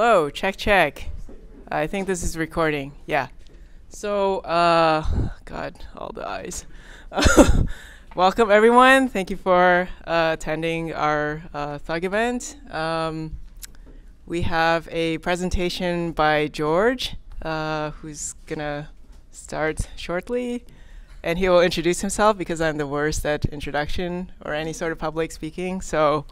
Hello, check, check. I think this is recording. Yeah. So, God, all the eyes. Welcome, everyone. Thank you for attending our Thug event. We have a presentation by George, who's gonna start shortly. And he will introduce himself because I'm the worst at introduction or any sort of public speaking. So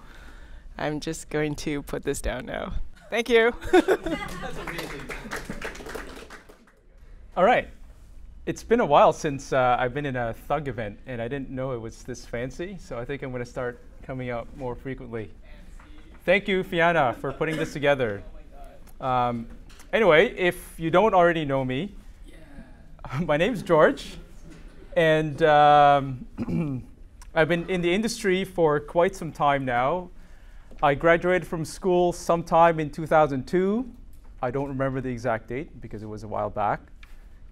I'm just going to put this down now. Thank you. That's amazing. All right. It's been a while since I've been in a Thug event, and I didn't know it was this fancy. So I think I'm going to start coming out more frequently. Thank you, Fiona, for putting this together. Anyway, if you don't already know me, my name's George. And I've been in the industry for quite some time now. I graduated from school sometime in 2002. I don't remember the exact date because it was a while back.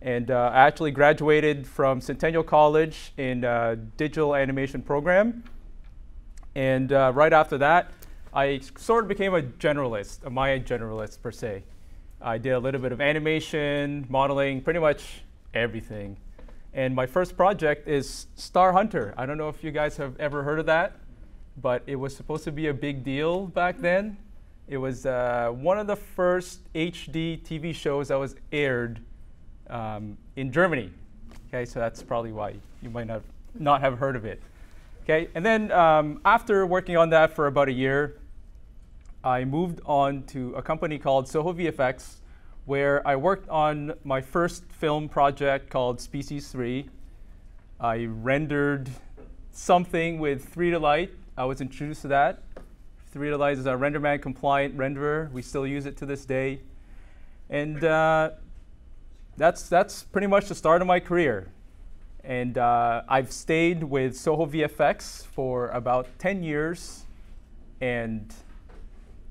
And I actually graduated from Centennial College in a digital animation program. And right after that, I sort of became a generalist, a Maya generalist per se. I did a little bit of animation, modeling, pretty much everything. And my first project is Star Hunter. I don't know if you guys have ever heard of that, but it was supposed to be a big deal back then. It was one of the first HD TV shows that was aired in Germany. Okay, so that's probably why you might not have heard of it. Okay, and then after working on that for about a year, I moved on to a company called Soho VFX, where I worked on my first film project called Species 3. I rendered something with 3-to-Light. I was introduced to that. 3-to-Light is a RenderMan compliant renderer. We still use it to this day. And that's pretty much the start of my career. And I've stayed with Soho VFX for about 10 years. And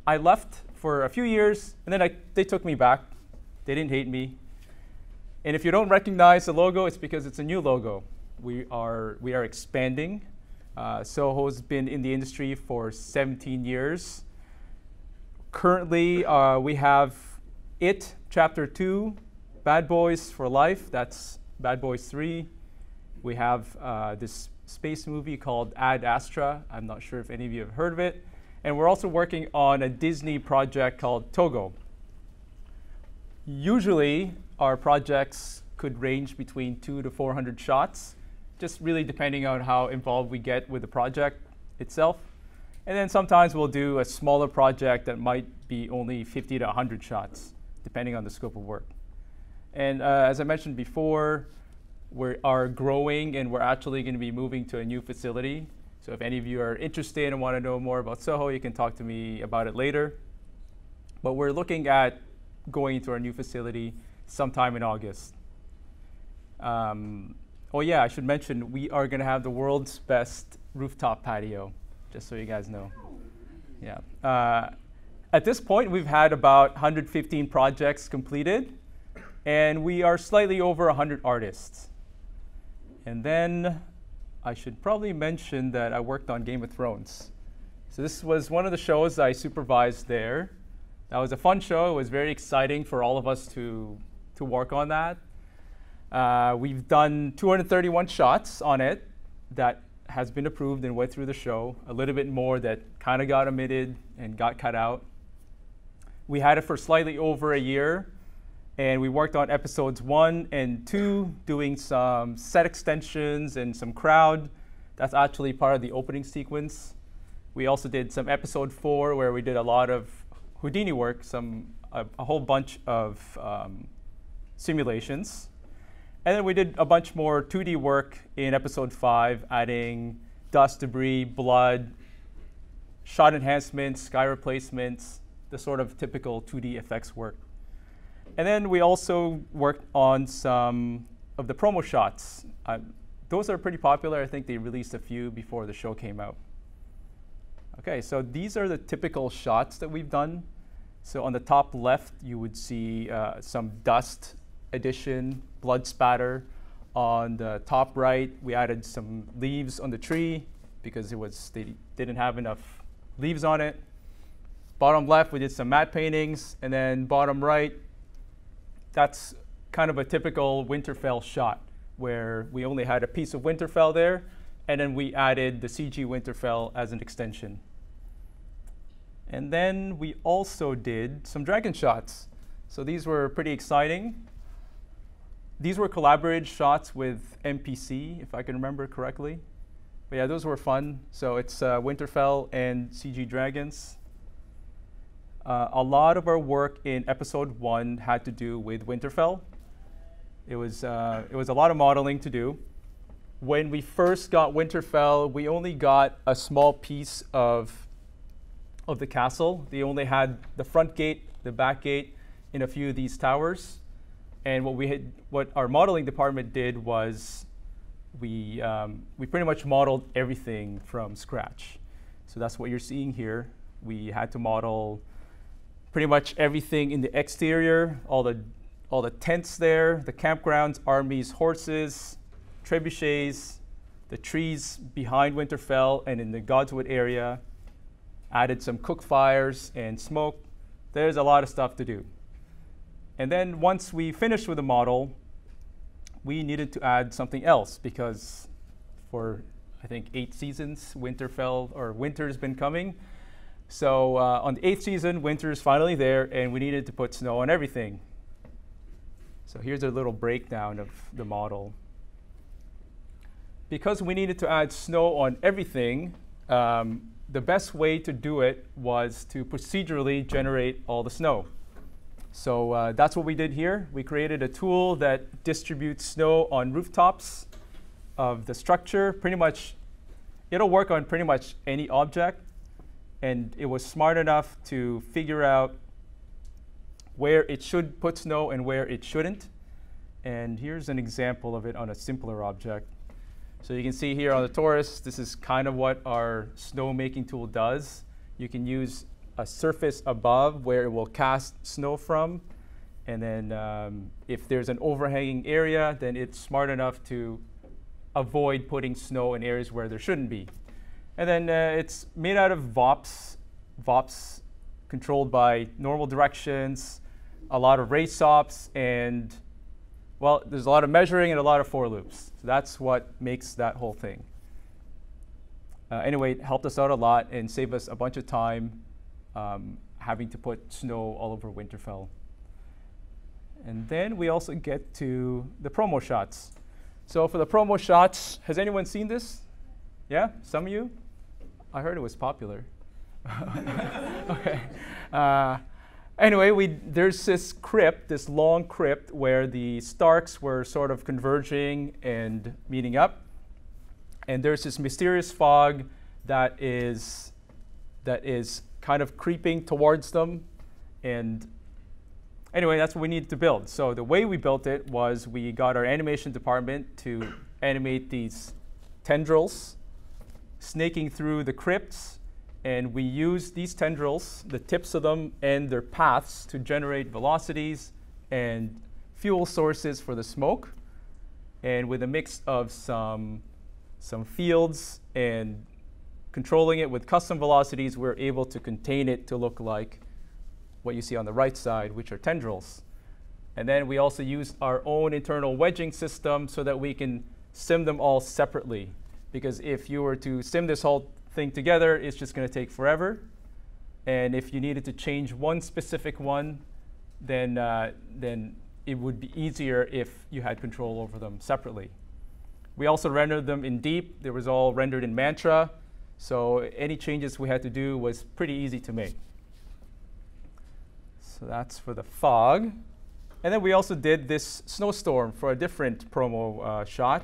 I left for a few years, and then they took me back. They didn't hate me. And if you don't recognize the logo, it's because it's a new logo. We are expanding. Soho's been in the industry for 17 years. Currently, we have It, Chapter 2, Bad Boys for Life. That's Bad Boys 3. We have this space movie called Ad Astra. I'm not sure if any of you have heard of it. And we're also working on a Disney project called Togo. Usually, our projects could range between 200 to 400 shots, just really depending on how involved we get with the project itself. And then sometimes we'll do a smaller project that might be only 50 to 100 shots, depending on the scope of work. And as I mentioned before, we are growing, and we're actually going to be moving to a new facility. So if any of you are interested and want to know more about Soho, you can talk to me about it later. But we're looking at going into our new facility sometime in August. Oh yeah, I should mention, we are going to have the world's best rooftop patio, just so you guys know. Yeah. At this point, we've had about 115 projects completed, and we are slightly over 100 artists. And then I should probably mention that I worked on Game of Thrones. So this was one of the shows I supervised there. That was a fun show. It was very exciting for all of us to work on that. We've done 231 shots on it that has been approved and went through the show. A little bit more that kind of got omitted and got cut out. We had it for slightly over a year, and we worked on episodes 1 and 2, doing some set extensions and some crowd. That's actually part of the opening sequence. We also did some episode 4, where we did a lot of Houdini work, a whole bunch of simulations. And then we did a bunch more 2D work in episode 5, adding dust, debris, blood, shot enhancements, sky replacements, the sort of typical 2D effects work. And then we also worked on some of the promo shots. Those are pretty popular. I think they released a few before the show came out. Okay, so these are the typical shots that we've done. So on the top left, you would see some dust addition, blood spatter. On the top right, we added some leaves on the tree because they didn't have enough leaves on it. Bottom left, we did some matte paintings, and then bottom right, that's kind of a typical Winterfell shot, where we only had a piece of Winterfell there, and then we added the CG Winterfell as an extension. And then we also did some dragon shots. So these were pretty exciting. These were collaborated shots with MPC, if I can remember correctly. But yeah, those were fun. So it's Winterfell and CG dragons. A lot of our work in episode 1 had to do with Winterfell. It was a lot of modeling to do. When we first got Winterfell, we only got a small piece of the castle. They only had the front gate, the back gate, in a few of these towers. And what our modeling department did was we pretty much modeled everything from scratch. So that's what you're seeing here. We had to model pretty much everything in the exterior, all the tents there, the campgrounds, armies, horses, trebuchets, the trees behind Winterfell and in the Godswood area. Added some cook fires and smoke. There's a lot of stuff to do. And then once we finished with the model, we needed to add something else because for, I think, 8 seasons, winter's been coming. So on the 8th season, winter is finally there, and we needed to put snow on everything. So here's a little breakdown of the model. Because we needed to add snow on everything, the best way to do it was to procedurally generate all the snow. So that's what we did here. We created a tool that distributes snow on rooftops of the structure. Pretty much, it'll work on pretty much any object. And it was smart enough to figure out where it should put snow and where it shouldn't. And here's an example of it on a simpler object. So you can see here on the Taurus, this is kind of what our snow making tool does. You can use a surface above where it will cast snow from. And then if there's an overhanging area, then it's smart enough to avoid putting snow in areas where there shouldn't be. And then it's made out of VOPs controlled by normal directions, a lot of race stops, and well, there's a lot of measuring and a lot of for loops. So that's what makes that whole thing. Anyway, it helped us out a lot and saved us a bunch of time having to put snow all over Winterfell. And then we also get to the promo shots. So for the promo shots, has anyone seen this? Yeah, some of you? I heard it was popular. Okay. Anyway, there's this crypt, this long crypt, where the Starks were sort of converging and meeting up. And there's this mysterious fog that is kind of creeping towards them. And anyway, that's what we needed to build. So the way we built it was we got our animation department to animate these tendrils snaking through the crypts. And we use these tendrils, the tips of them and their paths, to generate velocities and fuel sources for the smoke. And with a mix of some fields and controlling it with custom velocities, we're able to contain it to look like what you see on the right side, which are tendrils. And then we also used our own internal wedging system so that we can sim them all separately. Because if you were to sim this whole thing together, it's just going to take forever. And if you needed to change one specific one, then it would be easier if you had control over them separately. We also rendered them in deep. They was all rendered in Mantra. So any changes we had to do was pretty easy to make. So that's for the fog. And then we also did this snowstorm for a different promo shot.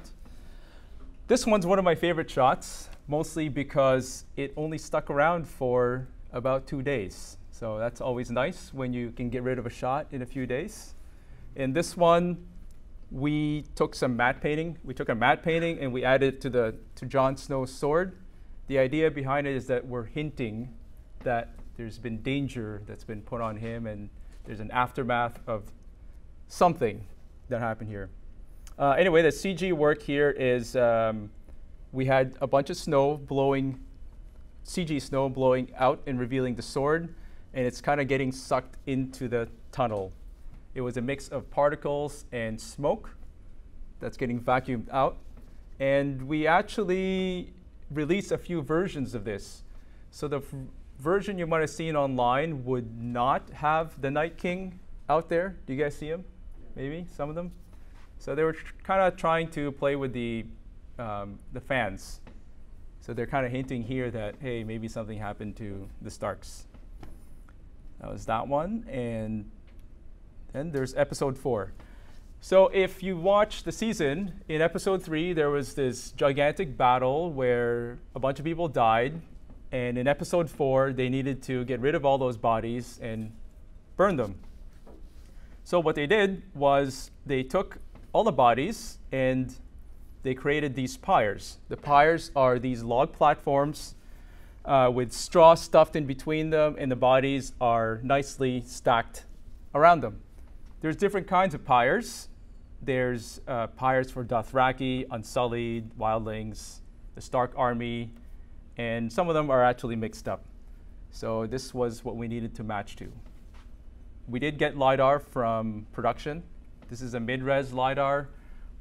This one's one of my favorite shots, mostly because it only stuck around for about 2 days. So that's always nice when you can get rid of a shot in a few days. In this one, we took some matte painting. We took a matte painting and we added it to Jon Snow's sword. The idea behind it is that we're hinting that there's been danger that's been put on him and there's an aftermath of something that happened here. Anyway, the CG work here is we had a bunch of snow blowing, CG snow blowing out and revealing the sword. and it's kind of getting sucked into the tunnel. It was a mix of particles and smoke that's getting vacuumed out. And we actually released a few versions of this. So the version you might have seen online would not have the Night King out there. Do you guys see him? Maybe, some of them? So they were kind of trying to play with the fans. So they're kind of hinting here that, hey, maybe something happened to the Starks. That was that one. And then there's episode 4. So if you watch the season, in episode 3, there was this gigantic battle where a bunch of people died. And in episode 4, they needed to get rid of all those bodies and burn them. So what they did was they took all the bodies and they created these pyres. The pyres are these log platforms with straw stuffed in between them, and the bodies are nicely stacked around them. There's different kinds of pyres. There's pyres for Dothraki, Unsullied, Wildlings, the Stark Army, and some of them are actually mixed up. So this was what we needed to match to. We did get LiDAR from production. This is a mid-res LiDAR.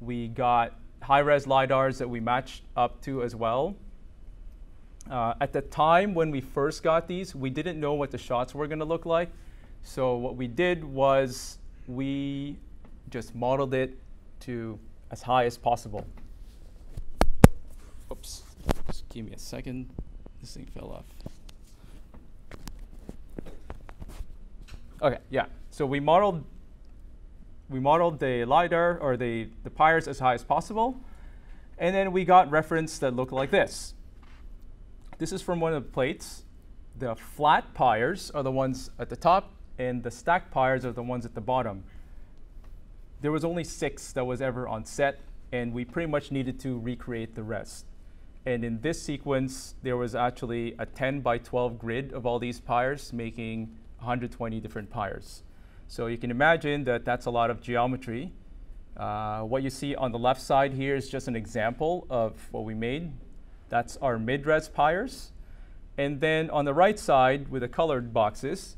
We got high-res LiDARs that we matched up to as well. At the time when we first got these, we didn't know what the shots were going to look like. So what we did was we just modeled it to as high as possible. Oops, just give me a second. This thing fell off. Okay, yeah. So we modeled the LiDAR or the pyres as high as possible, and then we got reference that looked like this. This is from one of the plates. The flat pyres are the ones at the top, and the stacked pyres are the ones at the bottom. There was only 6 that was ever on set, and we pretty much needed to recreate the rest. And in this sequence, there was actually a 10 by 12 grid of all these pyres, making 120 different pyres. So you can imagine that that's a lot of geometry. What you see on the left side here is just an example of what we made. That's our mid-res pyres. And then on the right side with the colored boxes,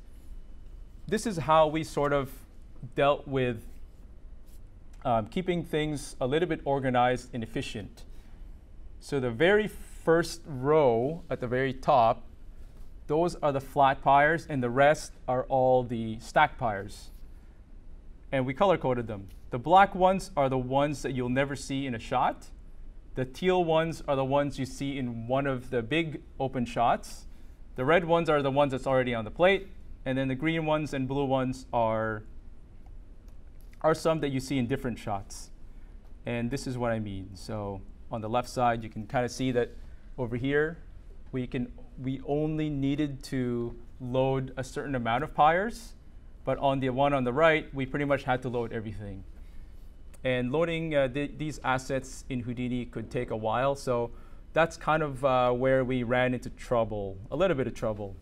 this is how we sort of dealt with keeping things a little bit organized and efficient. So the very first row at the very top, those are the flat pyres, and the rest are all the stacked pyres. And we color-coded them. The black ones are the ones that you'll never see in a shot. The teal ones are the ones you see in one of the big open shots. The red ones are the ones that's already on the plate. And then the green ones and blue ones are some that you see in different shots. And this is what I mean. So on the left side, you can kind of see that over here, we only needed to load a certain amount of pyres, but on the one on the right, we pretty much had to load everything. And loading these assets in Houdini could take a while, so that's kind of where we ran into trouble, a little bit of trouble.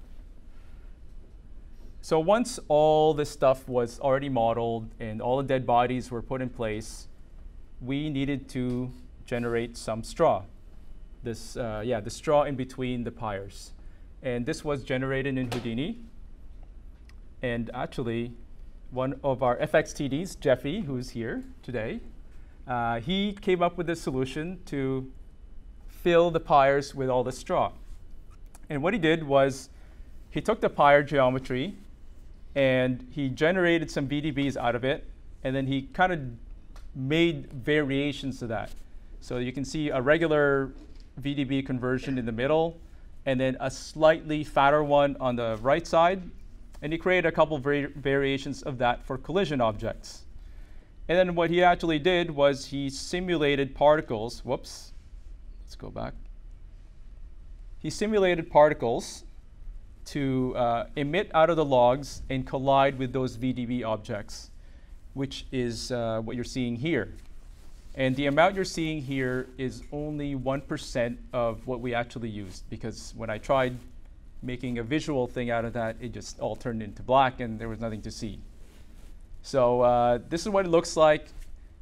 So once all this stuff was already modeled and all the dead bodies were put in place, we needed to generate some straw. The straw in between the pyres. And this was generated in Houdini. And actually, one of our FXTDs, Jeffy, who's here today, he came up with a solution to fill the pyres with all the straw. And what he did was he took the pyre geometry and he generated some VDBs out of it, and then he kind of made variations to that. So you can see a regular VDB conversion in the middle, and then a slightly fatter one on the right side. And he created a couple variations of that for collision objects. And then what he actually did was he simulated particles. Whoops. Let's go back. He simulated particles to emit out of the logs and collide with those VDB objects, which is what you're seeing here. And the amount you're seeing here is only 1% of what we actually used, because when I tried making a visual thing out of that, it just all turned into black and there was nothing to see. So this is what it looks like.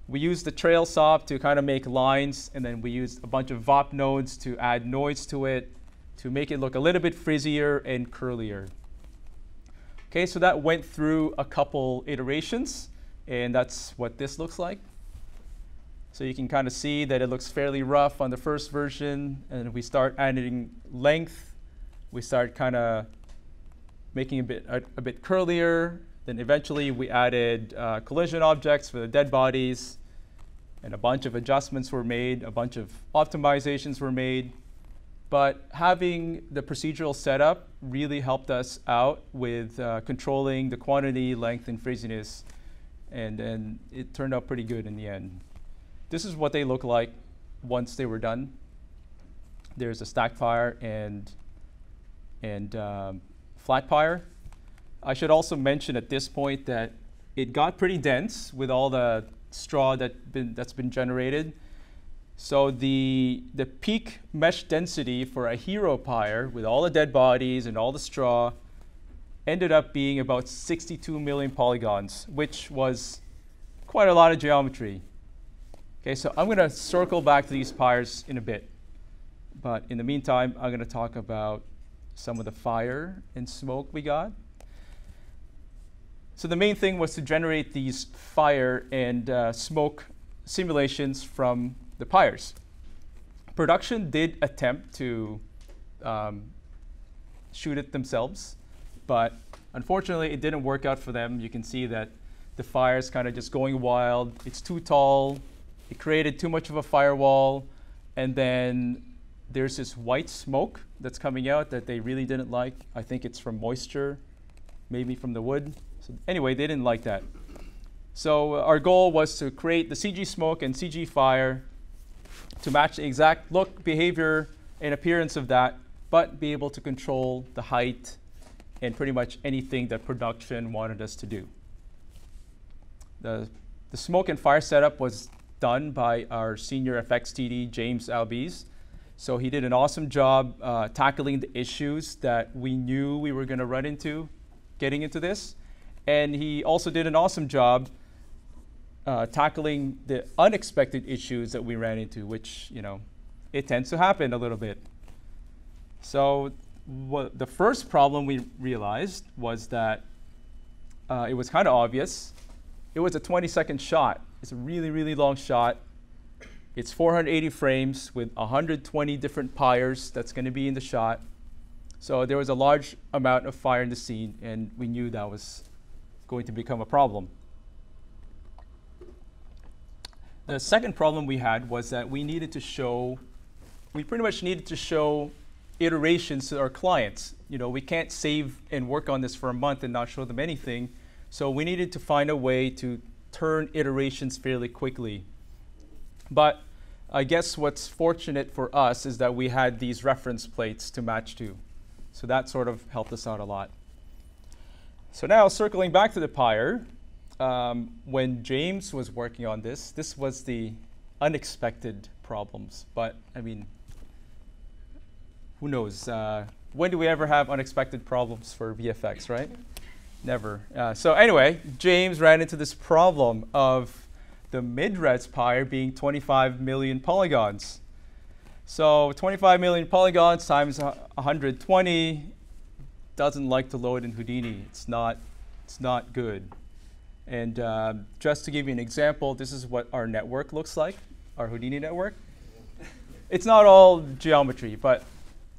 We used the trail saw to kind of make lines, and then we used a bunch of VOP nodes to add noise to it to make it look a little bit frizzier and curlier. Okay, so that went through a couple iterations, and that's what this looks like. So you can kind of see that it looks fairly rough on the first version, and we start adding length. We start kind of making a bit curlier. Then eventually we added collision objects for the dead bodies, and a bunch of adjustments were made, a bunch of optimizations were made. But having the procedural setup really helped us out with controlling the quantity, length, and frizziness, and it turned out pretty good in the end. This is what they look like once they were done. There's a stacked pyre and flat pyre. I should also mention at this point that it got pretty dense with all the straw that's been generated. So the peak mesh density for a hero pyre with all the dead bodies and all the straw ended up being about 62 million polygons, which was quite a lot of geometry. Okay, so I'm going to circle back to these pyres in a bit. But in the meantime, I'm going to talk about some of the fire and smoke we got. So the main thing was to generate these fire and smoke simulations from the pyres. Production did attempt to shoot it themselves, but unfortunately it didn't work out for them. You can see that the fire is kind of just going wild. It's too tall. It created too much of a firewall, and then there's this white smoke that's coming out that they really didn't like. I think it's from moisture, maybe from the wood. So anyway, they didn't like that. So our goal was to create the CG smoke and CG fire to match the exact look, behavior, and appearance of that, but be able to control the height and pretty much anything that production wanted us to do. The smoke and fire setup was done by our senior FX TD, James Albiz. So he did an awesome job tackling the issues that we knew we were going to run into getting into this. And he also did an awesome job tackling the unexpected issues that we ran into, which, you know, it tends to happen a little bit. So the first problem we realized was that it was kind of obvious. It was a 20-second shot. It's a really, really long shot. It's 480 frames with 120 different pyres that's going to be in the shot. So there was a large amount of fire in the scene, and we knew that was going to become a problem. The second problem we had was that we pretty much needed to show iterations to our clients. You know, we can't save and work on this for a month and not show them anything. So we needed to find a way to turn iterations fairly quickly. But I guess what's fortunate for us is that we had these reference plates to match to. So that sort of helped us out a lot. So now circling back to the pyre, when James was working on this was the unexpected problems. But I mean, who knows? When do we ever have unexpected problems for VFX, right? Never. So anyway, James ran into this problem of the mid-res pyre being 25 million polygons. So 25 million polygons times 120 doesn't like to load in Houdini. It's not good. And just to give you an example, this is what our network looks like, our Houdini network. It's not all geometry, but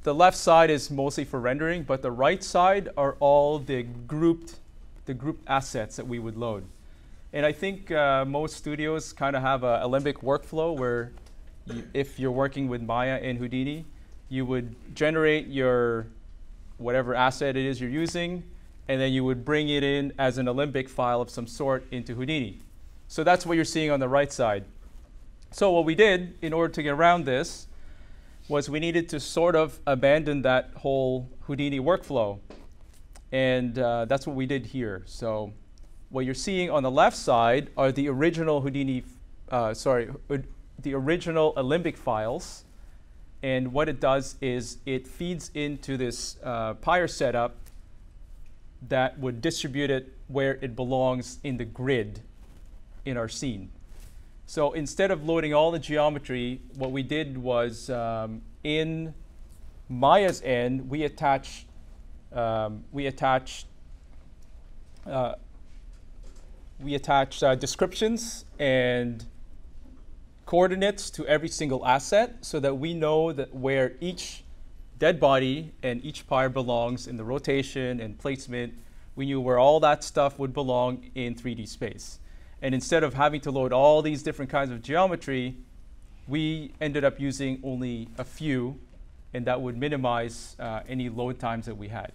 the left side is mostly for rendering, but the right side are all the grouped assets that we would load. And I think most studios kind of have a Alembic workflow where if you're working with Maya and Houdini, you would generate your whatever asset it is you're using, and then you would bring it in as an Alembic file of some sort into Houdini. So that's what you're seeing on the right side. So what we did in order to get around this was we needed to sort of abandon that whole Houdini workflow. And that's what we did here. So what you're seeing on the left side are the original Houdini, the original Alembic files. And what it does is it feeds into this Pyre setup that would distribute it where it belongs in the grid in our scene. So instead of loading all the geometry, what we did was in Maya's end, we attached we attach descriptions and coordinates to every single asset so that we know that where each dead body and each pyre belongs in the rotation and placement. We knew where all that stuff would belong in 3D space. And instead of having to load all these different kinds of geometry, we ended up using only a few, and that would minimize any load times that we had.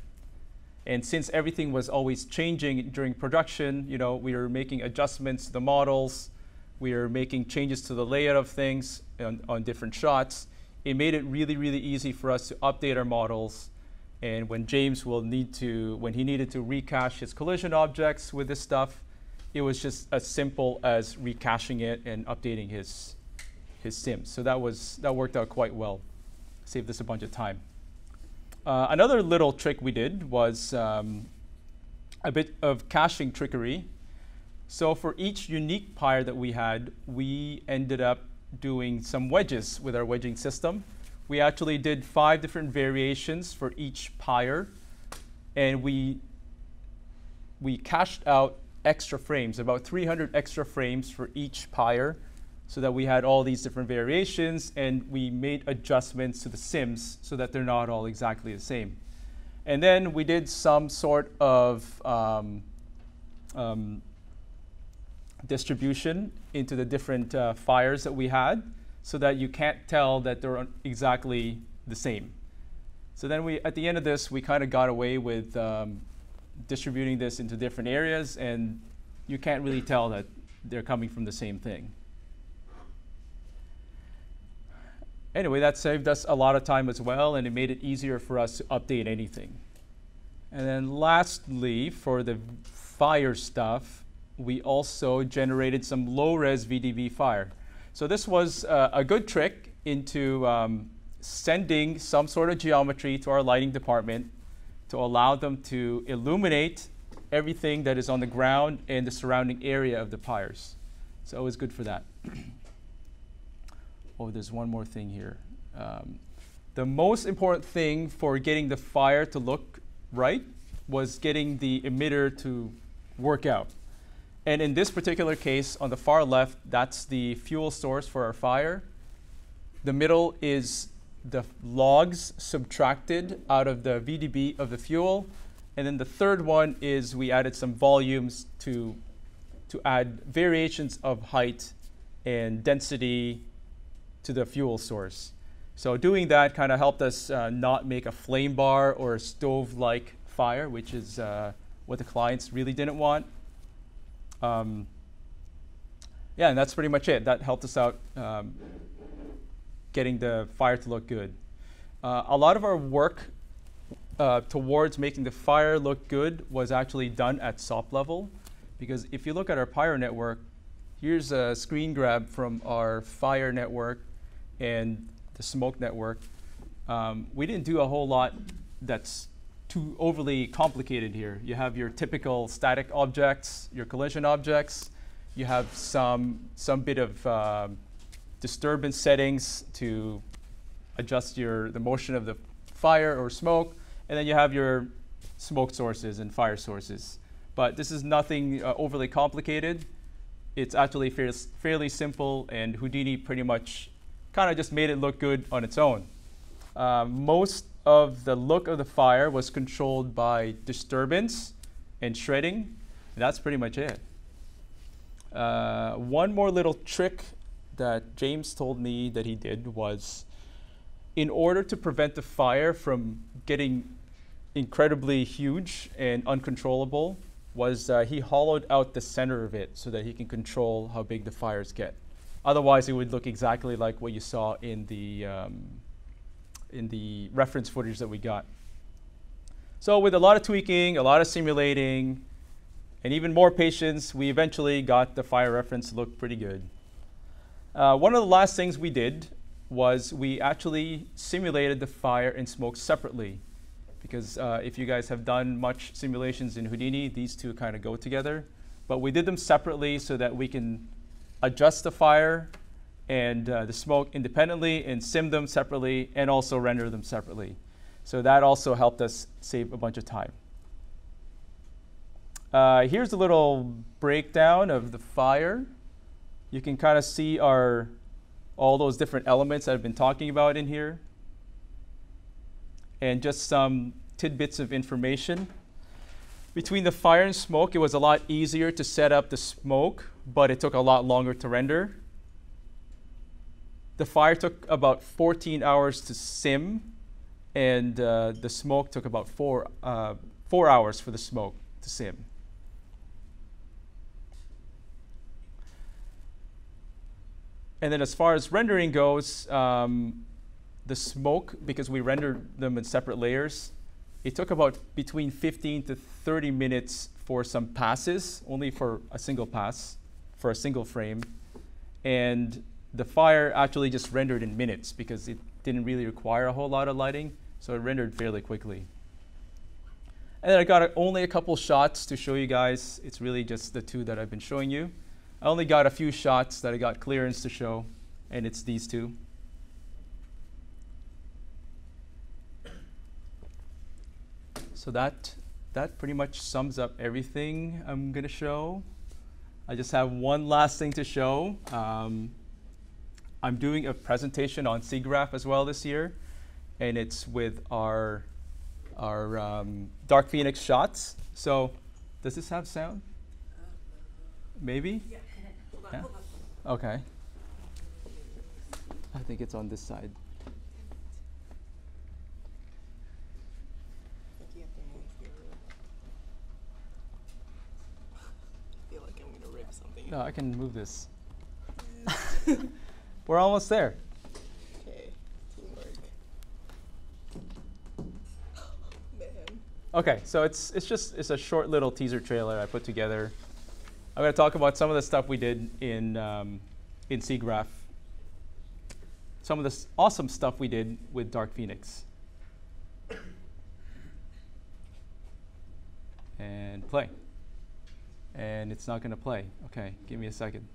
And since everything was always changing during production, we were making adjustments to the models, we were making changes to the layout of things on different shots. It made it really, really easy for us to update our models. And when James when he needed to recache his collision objects with this stuff, it was just as simple as recaching it and updating his sims. So that worked out quite well. Saved us a bunch of time. Another little trick we did was a bit of caching trickery. So for each unique pyre that we had, we ended up doing some wedges with our wedging system. We actually did 5 different variations for each pyre, and we cached out extra frames, about 300 extra frames for each pyre, so that we had all these different variations, and we made adjustments to the sims so that they're not all exactly the same. And then we did some sort of distribution into the different fires that we had so that you can't tell that they're exactly the same. So then at the end of this, we kind of got away with distributing this into different areas, and you can't really tell that they're coming from the same thing. Anyway, that saved us a lot of time as well, and it made it easier for us to update anything. And then lastly, for the fire stuff, we also generated some low-res VDB Fire. So this was a good trick into sending some sort of geometry to our lighting department to allow them to illuminate everything that is on the ground and the surrounding area of the pyres. So it was good for that. Oh, there's one more thing here. The most important thing for getting the fire to look right was getting the emitter to work out. And in this particular case, on the far left, that's the fuel source for our fire. The middle is the logs subtracted out of the VDB of the fuel. And then the third one is we added some volumes to add variations of height and density to the fuel source. So doing that kind of helped us not make a flame bar or a stove-like fire, which is what the clients really didn't want. Yeah, and that's pretty much it. That helped us out getting the fire to look good. A lot of our work towards making the fire look good was actually done at SOP level, because if you look at our Pyro network, here's a screen grab from our fire network and the smoke network. We didn't do a whole lot that's too overly complicated here. You have your typical static objects, your collision objects. You have some bit of disturbance settings to adjust the motion of the fire or smoke, and then you have your smoke sources and fire sources. But this is nothing overly complicated. It's actually fairly simple, and Houdini pretty much kind of just made it look good on its own. Most of the look of the fire was controlled by disturbance and shredding, and that's pretty much it. One more little trick that James told me that he did was, in order to prevent the fire from getting incredibly huge and uncontrollable, was he hollowed out the center of it so that he can control how big the fires get. Otherwise, it would look exactly like what you saw in the reference footage that we got. So with a lot of tweaking, a lot of simulating, and even more patience, we eventually got the fire reference to look pretty good. One of the last things we did was we actually simulated the fire and smoke separately. Because if you guys have done much simulations in Houdini, these two kind of go together. But we did them separately so that we can adjust the fire and the smoke independently and sim them separately and also render them separately. So that also helped us save a bunch of time. Here's a little breakdown of the fire. You can kind of see all those different elements that I've been talking about in here. And just some tidbits of information. Between the fire and smoke, it was a lot easier to set up the smoke, but it took a lot longer to render. The fire took about 14 hours to sim, and the smoke took about 4 hours for the smoke to sim. And then as far as rendering goes, the smoke, because we rendered them in separate layers, it took about between 15 to 30 minutes for some passes, only for a single pass, for a single frame. And the fire actually just rendered in minutes because it didn't really require a whole lot of lighting, so it rendered fairly quickly. And then I got only a couple shots to show you guys. It's really just the two that I've been showing you. I only got a few shots that I got clearance to show, and it's these two. So that pretty much sums up everything I'm going to show. I just have one last thing to show. I'm doing a presentation on Siggraph as well this year, and it's with our Dark Pheonix shots. So does this have sound? Maybe? Yeah. Yeah? Okay. I think it's on this side. No, I can move this. We're almost there. Okay, teamwork. Man. Okay, so it's a short little teaser trailer I put together. I'm going to talk about some of the stuff we did in Siggraph. Some of the awesome stuff we did with Dark Pheonix. And play. And it's not going to play. Okay, give me a second.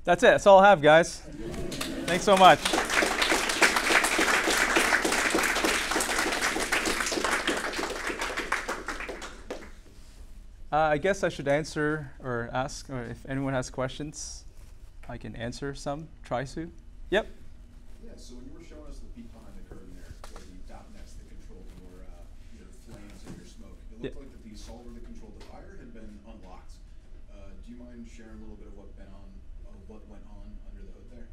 That's it. That's all I have, guys. Thanks so much. I guess I should answer or ask, or if anyone has questions, I can answer some. Try to. Yep. Yeah, so when you were showing us the peek behind the curtain there, or the dot nets that controlled your flames and your smoke, it looked like that the solver that controlled the fire had been unlocked. Do you mind sharing a little bit of what went on under the hood there?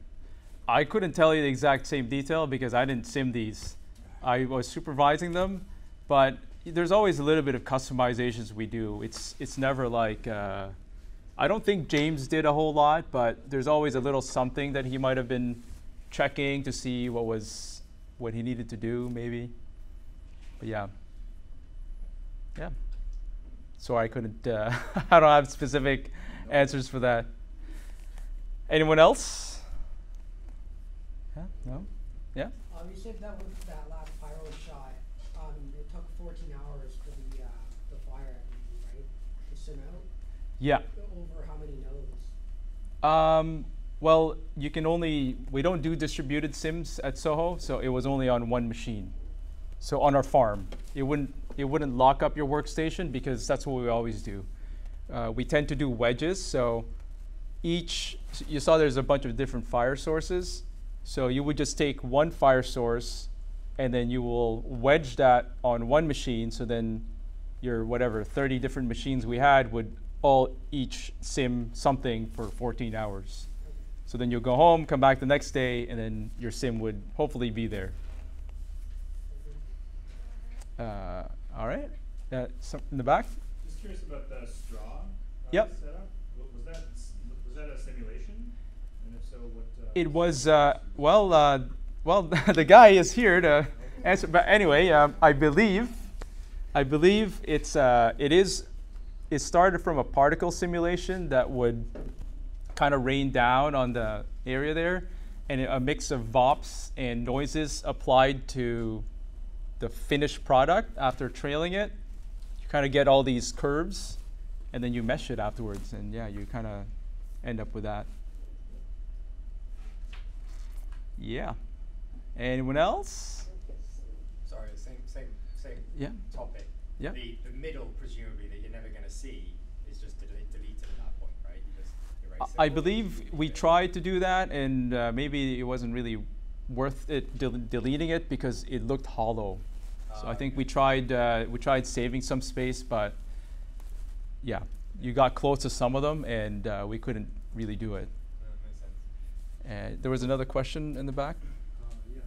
I couldn't tell you the exact same detail because I didn't sim these. I was supervising them, but there's always a little bit of customizations we do. It's never like, I don't think James did a whole lot, but there's always a little something that he might have been checking to see what he needed to do, maybe. But yeah. Yeah. So I couldn't, I don't have specific answers for that. Anyone else? Yeah? No? Yeah? You said that was that last pyro shot. It took 14 hours for the fire, right? To sim out? Yeah. Over how many nodes? Well, we don't do distributed sims at Soho, so it was only on one machine. So on our farm, it wouldn't lock up your workstation because that's what we always do. We tend to do wedges, so you saw there's a bunch of different fire sources. So you would just take one fire source and then you will wedge that on one machine. So then your 30 different machines we had would all each sim something for 14 hours. So then you'll go home, come back the next day, and then your sim would hopefully be there. All right. In the back? Just curious about the straw Yep. setup. Was that a simulation? And if so, what? It was, well, the guy is here to answer. But anyway, I believe it started from a particle simulation that would kind of rain down on the area there, and a mix of VOPs and noises applied to the finished product after trailing it. You kind of get all these curves, and then you mesh it afterwards, and yeah, you kind of end up with that. Yeah. Anyone else? Sorry, same Yeah. topic. Yeah. The middle, presumably, that you're never going to see is just deleted at that point, right? You just erase it. I believe we tried to do that, and maybe it wasn't really worth it deleting it because it looked hollow. So I think we tried saving some space, but yeah, you got close to some of them, and we couldn't really do it. Makes sense. There was another question in the back. Yeah.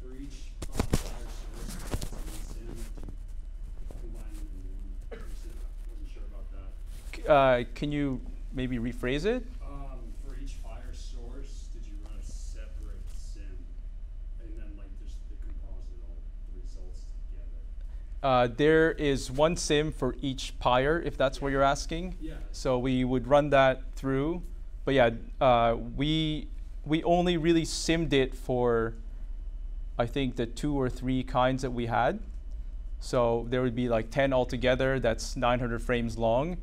For each fire source, that's in sim, you combine them in one sim. I wasn't sure about that. Can you maybe rephrase it? For each fire source, did you run a separate sim, and then like just composite all the results together? There is one sim for each Pyre, if that's what you're asking. Yeah. So we would run that through. But yeah, we only really simmed it for, I think, the 2 or 3 kinds that we had. So there would be like 10 altogether, that's 900 frames long.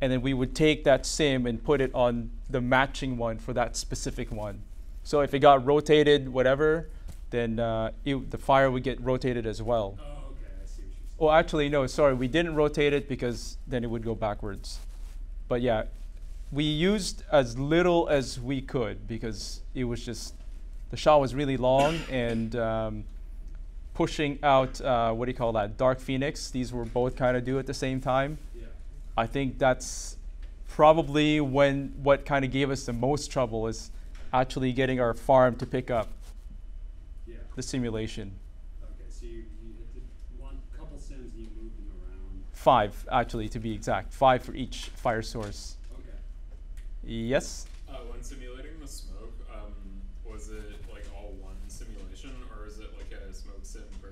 And then we would take that sim and put it on the matching one for that specific one. So if it got rotated, whatever, then the fire would get rotated as well. Oh, okay, I see what you're saying. Oh, actually, no, sorry, we didn't rotate it because then it would go backwards. But yeah, we used as little as we could because it was just, the shot was really long, and pushing out, what do you call that, Dark Pheonix, these were both kind of due at the same time. Yeah. I think that's probably what kind of gave us the most trouble is actually getting our farm to pick up Yeah. the simulation. Okay, so you did one couple sims and you moved them around. 5, actually, to be exact. 5 for each fire source. Okay. Yes? When simulating the smoke, was it like all one simulation, or is it like a smoke sim for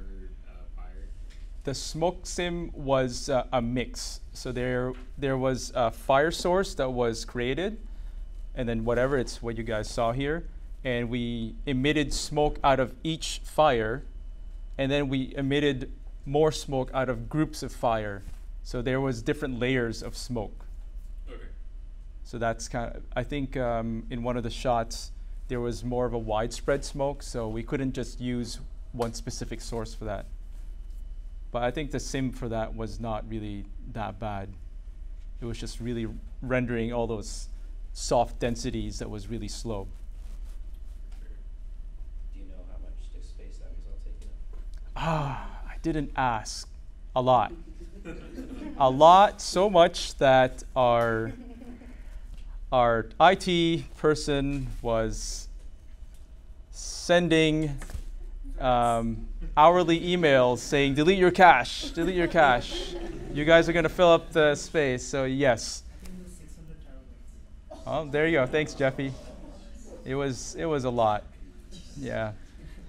fire? The smoke sim was a mix. So there was a fire source that was created, and then whatever, it's what you guys saw here. And we emitted smoke out of each fire, and then we emitted more smoke out of groups of fire. So there was different layers of smoke. Okay. So that's kind of, I think in one of the shots, there was more of a widespread smoke, so we couldn't just use one specific source for that. But I think the sim for that was not really that bad. It was just really rendering all those soft densities that was really slow. Do you know how much disk space that was all taking up? I didn't ask. A lot. A lot, so much that our IT person was sending hourly emails saying, delete your cache, delete your cache. You guys are going to fill up the space, so yes. Oh, there you go. Thanks, Jeffy. It was a lot. Yeah.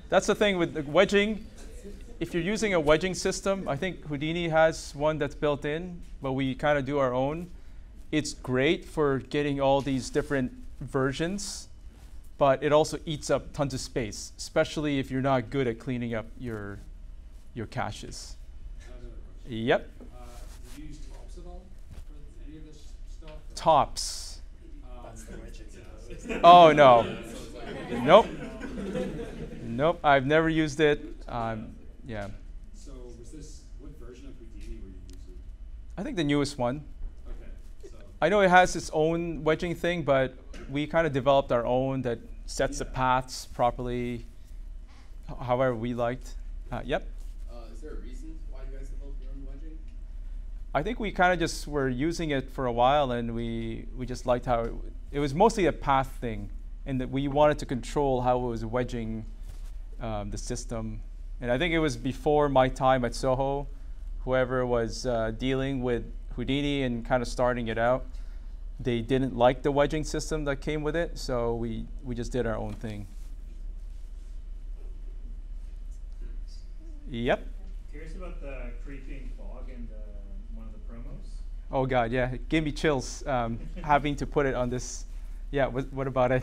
That's the thing with the wedging. If you're using a wedging system, I think Houdini has one that's built in, but we kind of do our own. It's great for getting all these different versions, but it also eats up tons of space, especially if you're not good at cleaning up your caches. Yep. Did you use tops at all for any of this stuff? Tops. That's the Wedges. Yeah. Oh, no. Nope. Nope, I've never used it. Yeah. So what version of Houdini were you using? I think the newest one. Okay, so. I know it has its own wedging thing, but we kind of developed our own that sets the paths properly, however we liked. Yep. Is there a reason why you guys developed your own wedging? I think we kind of just were using it for a while, and we just liked how it was mostly a path thing, and that we wanted to control how it was wedging the system. And I think it was before my time at Soho. Whoever was dealing with Houdini and kind of starting it out, they didn't like the wedging system that came with it, so we just did our own thing. Yep. Curious about the creeping fog in one of the promos. Oh God, yeah, it gave me chills having to put it on this. Yeah, what about it?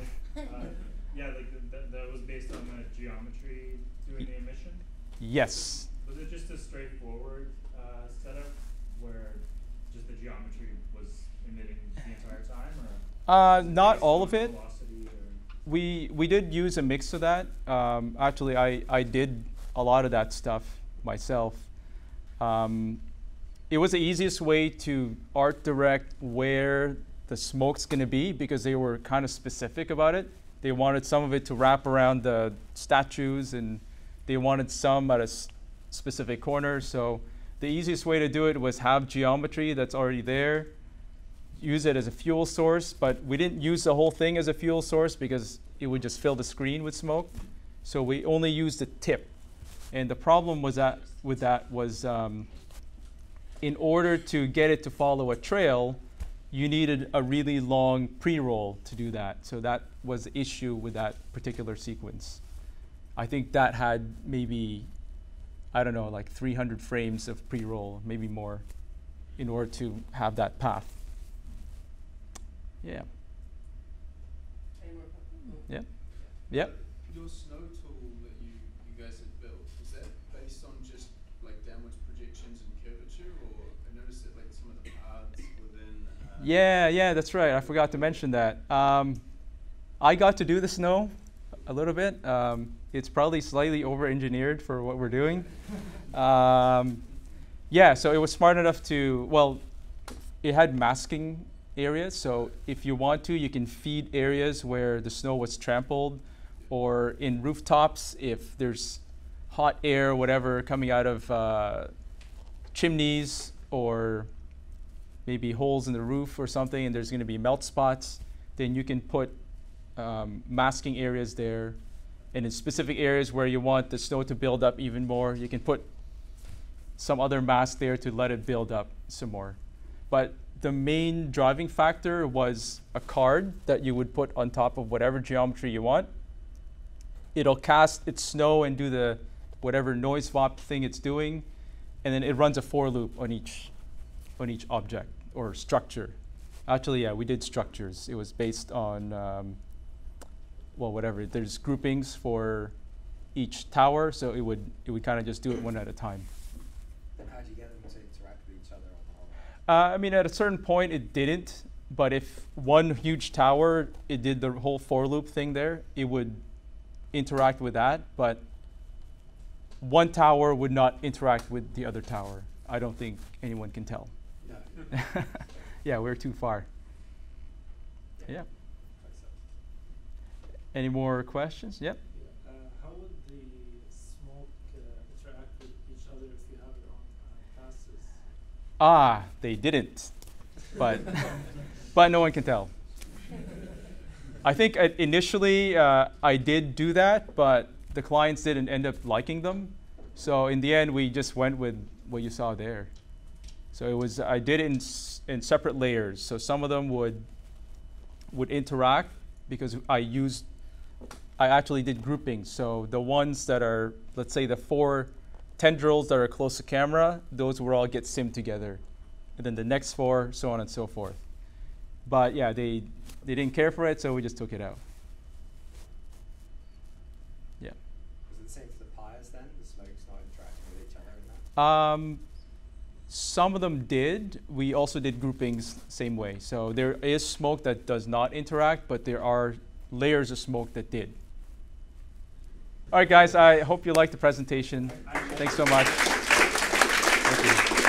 Yeah, like that was based on the geometry doing the emission? Yes. Was it just a straightforward setup where just the geometry was emitting the entire time? Or not all of it. Velocity or? We did use a mix of that. Actually, I did a lot of that stuff myself. It was the easiest way to art direct where the smoke's going to be because they were kind of specific about it. They wanted some of it to wrap around the statues, and they wanted some at a specific corner. So the easiest way to do it was have geometry that's already there, use it as a fuel source, but we didn't use the whole thing as a fuel source because it would just fill the screen with smoke. So we only used the tip. And the problem was that in order to get it to follow a trail, you needed a really long pre-roll to do that. So that was the issue with that particular sequence. I think that had maybe, I don't know, like 300 frames of pre-roll, maybe more, in order to have that path. Yeah. Yeah. Yep. Your snow tool that you guys had built, was that based on just like downwards projections and curvature, or I noticed that like some of the paths within Yeah, that's right. I forgot to mention that. I got to do the snow a little bit. It's probably slightly over-engineered for what we're doing. Yeah, so it was smart enough to, well, it had masking areas. So if you want to, you can feed areas where the snow was trampled, or in rooftops, if there's hot air, whatever, coming out of chimneys, or maybe holes in the roof or something, and there's going to be melt spots, then you can put masking areas there. And in specific areas where you want the snow to build up even more, you can put some other mask there to let it build up some more. But the main driving factor was a card that you would put on top of whatever geometry you want. It'll cast its snow and do the whatever noise swap thing it's doing, and then it runs a for loop on each object or structure. Actually, yeah, we did structures. It was based on, well, whatever. There's groupings for each tower, so it would kind of just do it one at a time. Then how do you get them to interact with each other on the whole? I mean, at a certain point, it didn't. But if one huge tower, it did the whole for loop thing there, it would interact with that. But one tower would not interact with the other tower. I don't think anyone can tell. No. Yeah, we're too far. Yeah. Any more questions? Yep. Yeah. How would the smoke interact with each other if you have your own passes? They didn't, but but no one can tell. I think initially I did do that, but the clients didn't end up liking them. So in the end, we just went with what you saw there. So it was I did it in separate layers. So some of them would interact because I actually did groupings. So the ones that are, let's say the 4 tendrils that are close to camera, those will all get simmed together. And then the next 4, so on and so forth. But yeah, they didn't care for it, so we just took it out. Yeah. Was it the same for the pyres then? The smoke's not interacting with each other in that? Some of them did. We also did groupings same way. So there is smoke that does not interact, but there are layers of smoke that did. All right, guys, I hope you liked the presentation. Thanks so much. Thank you.